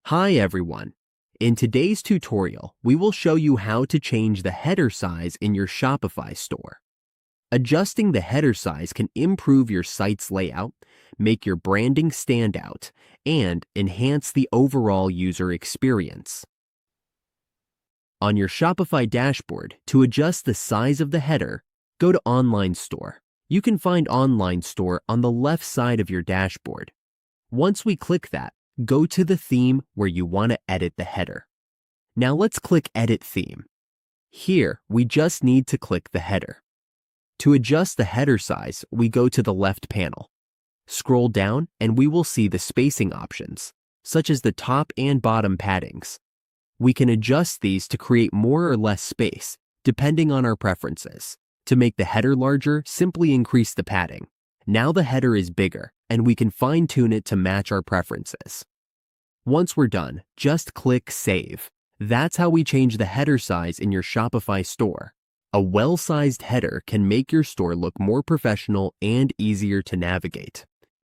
Hi everyone. In today's tutorial, we will show you how to change the header size in your Shopify store. Adjusting the header size can improve your site's layout, make your branding stand out, and enhance the overall user experience. On your Shopify dashboard, to adjust the size of the header, go to Online Store. You can find Online Store on the left side of your dashboard. Once we click that, go to the theme where you want to edit the header. Now let's click Edit Theme. Here, we just need to click the header. To adjust the header size, we go to the left panel. Scroll down and we will see the spacing options, such as the top and bottom paddings. We can adjust these to create more or less space, depending on our preferences. To make the header larger, simply increase the padding. Now the header is bigger, and we can fine-tune it to match our preferences. Once we're done, just click Save. That's how we change the header size in your Shopify store. A well-sized header can make your store look more professional and easier to navigate.